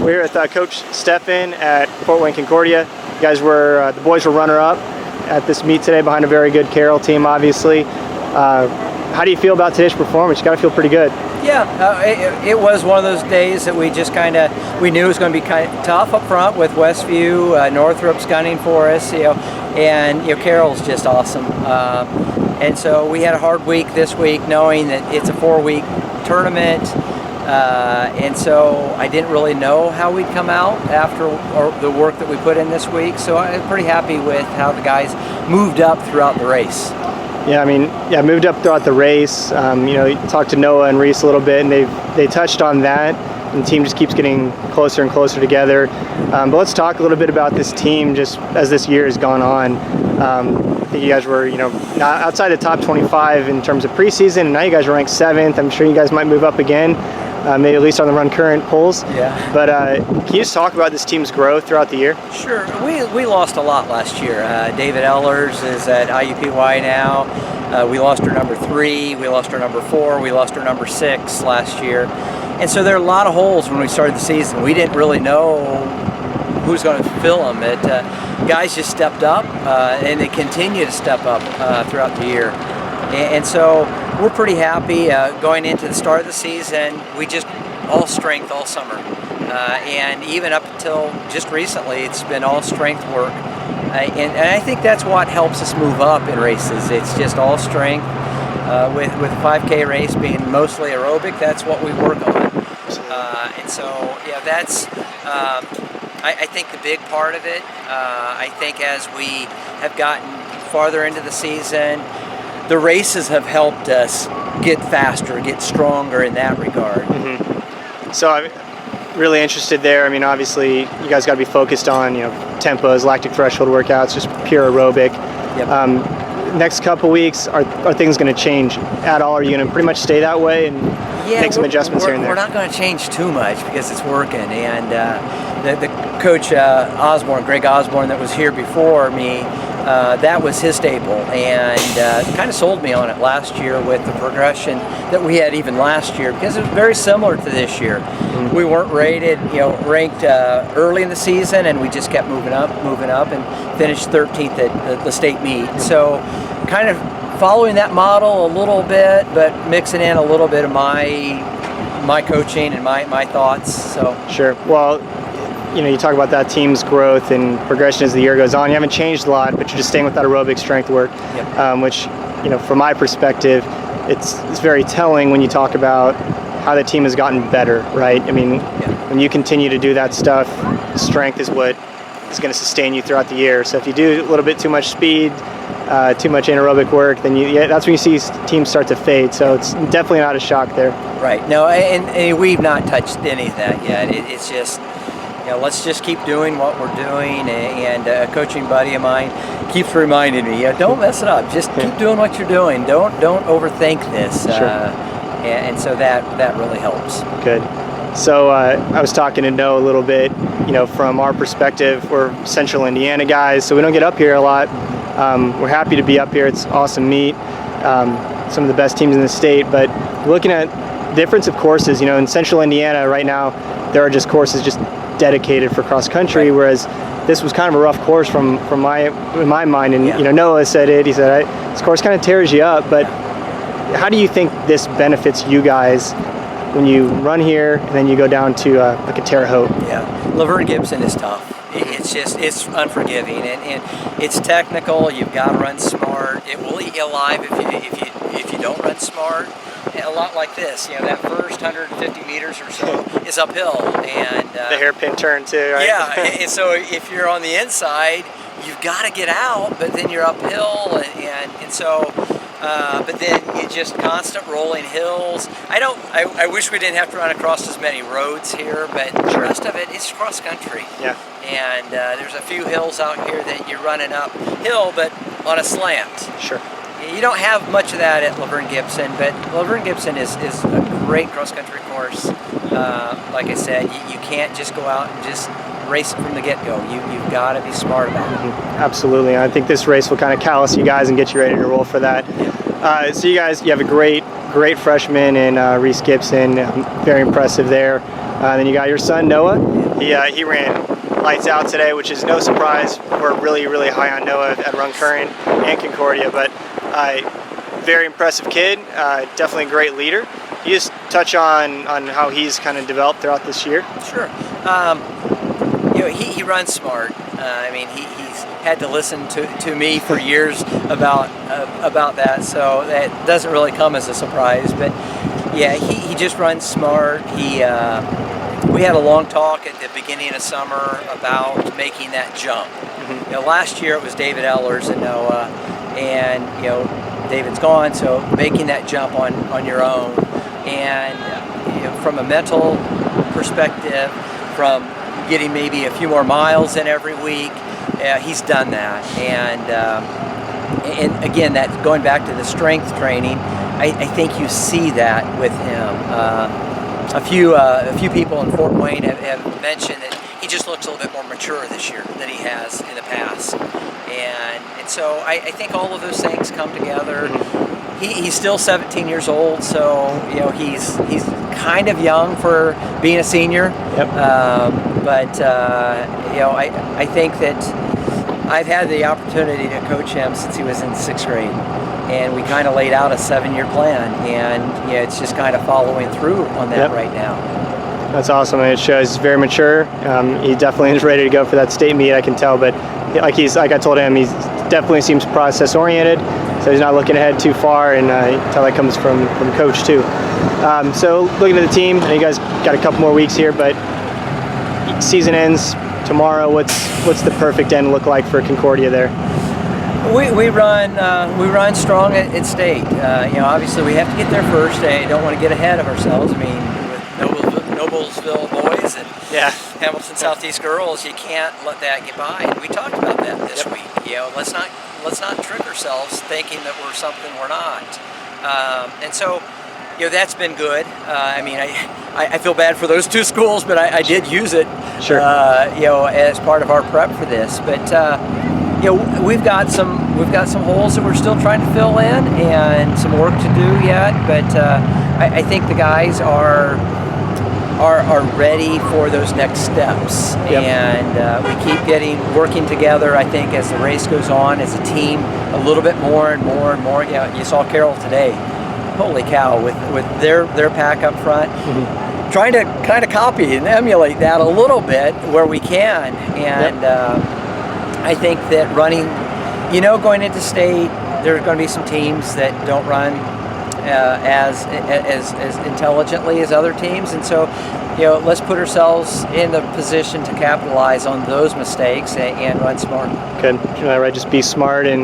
We're with Coach Steffen at Fort Wayne Concordia. You guys were, the boys were runner-up at this meet today behind a very good Carroll team, obviously. How do you feel about today's performance? You got to feel pretty good. Yeah, it was one of those days that we just we knew it was going to be kind of tough up front with Westview, Northrop's gunning for us, and Carroll's just awesome. And so we had a hard week this week, knowing that it's a 4-week tournament. And so I didn't really know how we'd come out after the work that we put in this week. So I'm pretty happy with how the guys moved up throughout the race. Yeah, moved up throughout the race. You talked to Noah and Reece a little bit, and they touched on that. And the team just keeps getting closer and closer together. But let's talk a little bit about this team just as this year has gone on. I think you guys were, outside the top 25 in terms of preseason, and now you guys are ranked 7th. I'm sure you guys might move up again. Maybe at least on the RunCurrent polls. Yeah. But can you just talk about this team's growth throughout the year? Sure. We lost a lot last year. David Ellers is at IUPY now. We lost our number 3. We lost our number 4. We lost our number 6 last year. And so there are a lot of holes when we started the season. We didn't really know who's going to fill them. Guys just stepped up, and they continue to step up throughout the year. And so we're pretty happy going into the start of the season. We just all strength all summer, and even up until just recently, it's been all strength work. And I think that's what helps us move up in races. It's just all strength. With the 5K race being mostly aerobic, that's what we work on. And so that's I think the big part of it. I think as we have gotten farther into the season, the races have helped us get faster, get stronger in that regard. Mm-hmm. So I'm really interested there. Obviously, you guys got to be focused on, tempos, lactic threshold workouts, just pure aerobic. Yep. Next couple weeks, are things going to change at all? Are you going to pretty much stay that way and make some adjustments here and there? We're not going to change too much because it's working. And the coach Greg Osborne, that was here before me, that was his staple, and kind of sold me on it last year with the progression that we had even last year, because it was very similar to this year. Mm-hmm. We weren't ranked early in the season, and we just kept moving up, and finished 13th at the state meet. So kind of following that model a little bit, but mixing in a little bit of my coaching and my thoughts. So sure. Well, you talk about that team's growth and progression as the year goes on. You haven't changed a lot, but you're just staying with that aerobic strength work, yep. Which, from my perspective, it's very telling when you talk about how the team has gotten better, right? Yeah. When you continue to do that stuff, strength is what is going to sustain you throughout the year. So if you do a little bit too much speed, too much anaerobic work, then that's when you see teams start to fade. So it's definitely not a shock there. Right. No, and we've not touched any of that yet. It's just, let's just keep doing what we're doing, and a coaching buddy of mine keeps reminding me, don't mess it up. Just keep doing what you're doing. Don't overthink this. Sure. And so that really helps. Good. So I was talking to Noah a little bit. From our perspective, we're Central Indiana guys, so we don't get up here a lot. We're happy to be up here. It's an awesome meet. Some of the best teams in the state. But looking at the difference of courses, in Central Indiana right now, there are just courses just dedicated for cross country, right. Whereas this was kind of a rough course in my mind. And yeah. Noah said it. He said this course kind of tears you up. But how do you think this benefits you guys when you run here and then you go down to like a Terre Haute? Yeah, Laverne Gibson is tough. It's unforgiving, and it's technical. You've got to run smart. It will eat you alive if you don't run smart. A lot like this, that first 150 meters or so is uphill, and the hairpin turn too, right? Yeah, and so if you're on the inside, you've got to get out, but then you're uphill, and so. But then it's just constant rolling hills. I wish we didn't have to run across as many roads here, but the rest of it is cross country. Yeah. And there's a few hills out here that you're running uphill, but on a slant. Sure. You don't have much of that at Laverne Gibson, but Laverne Gibson is a great cross country course. Like I said, you can't just go out and just race it from the get-go. You've got to be smart about it. Mm-hmm. Absolutely. I think this race will kind of callous you guys and get you ready to roll for that. So you have a great freshman in Reece Gibson. Very impressive there. Then you got your son Noah. He ran lights out today, which is no surprise. We're really, really high on Noah at RunCurrent and Concordia, but very impressive kid, definitely a great leader. Can you just touch on how he's kind of developed throughout this year? Sure. He runs smart. I mean, he's had to listen to me for years about that, so that doesn't really come as a surprise. But yeah, he just runs smart. We had a long talk at the beginning of summer about making that jump. Mm-hmm. Last year it was David Ellers and Noah, and David's gone, so making that jump on your own, and from a mental perspective, from getting maybe a few more miles in every week, he's done that, and again, that going back to the strength training, I think you see that with him. A few people in Fort Wayne have mentioned that he just looks a little bit more mature this year than he has in the past, and so I think all of those things come together. He's still 17 years old, so he's kind of young for being a senior. Yep. But I think that I've had the opportunity to coach him since he was in 6th grade, and we kind of laid out a 7-year plan, and it's just kind of following through on that right now. That's awesome, and it shows he's very mature. He definitely is ready to go for that state meet, I can tell. But like I told him, he definitely seems process oriented, so he's not looking ahead too far, and you can tell that comes from coach too. So looking at the team, you guys got a couple more weeks here, but season ends tomorrow. What's the perfect end look like for Concordia there? We run strong at state. Obviously we have to get there first. I don't want to get ahead of ourselves. I mean, with Noblesville boys and Hamilton Southeast girls, you can't let that get by. And we talked about that this week. Let's not trick ourselves thinking that we're something we're not. And so, that's been good. I mean, I feel bad for those 2 schools, but I did use it. Sure. As part of our prep for this, but. We've got some holes that we're still trying to fill in, and some work to do yet. But I think the guys are ready for those next steps, and we keep working together. I think as the race goes on, as a team, a little bit more and more and more. You saw Carroll today. Holy cow! With their pack up front. Mm-hmm. Trying to kind of copy and emulate that a little bit where we can, and. I think that running, going into state, there's going to be some teams that don't run as intelligently as other teams, and so let's put ourselves in the position to capitalize on those mistakes and run smart. Good, right? Just be smart and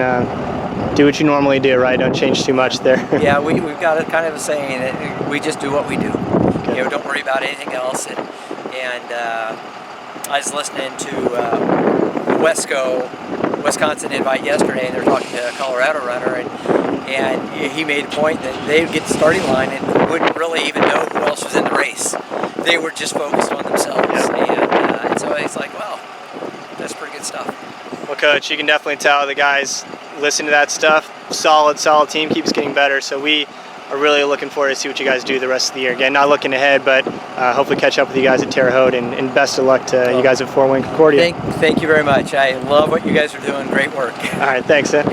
do what you normally do, right? Don't change too much there. Yeah, we've got a kind of a saying that we just do what we do. Good. Don't worry about anything else. And I was listening to. Wisconsin invite yesterday, and they're talking to a Colorado runner, and he made a point that they would get the starting line and wouldn't really even know who else was in the race. They were just focused on themselves, and so it's like, wow, that's pretty good stuff. Well, Coach, you can definitely tell the guys listen to that stuff. Solid team, keeps getting better, so we are really looking forward to see what you guys do the rest of the year. Again, not looking ahead, but hopefully catch up with you guys at Terre Haute, and best of luck to you guys at Fort Wayne Concordia. Thank you very much. I love what you guys are doing. Great work. All right, thanks, Ed.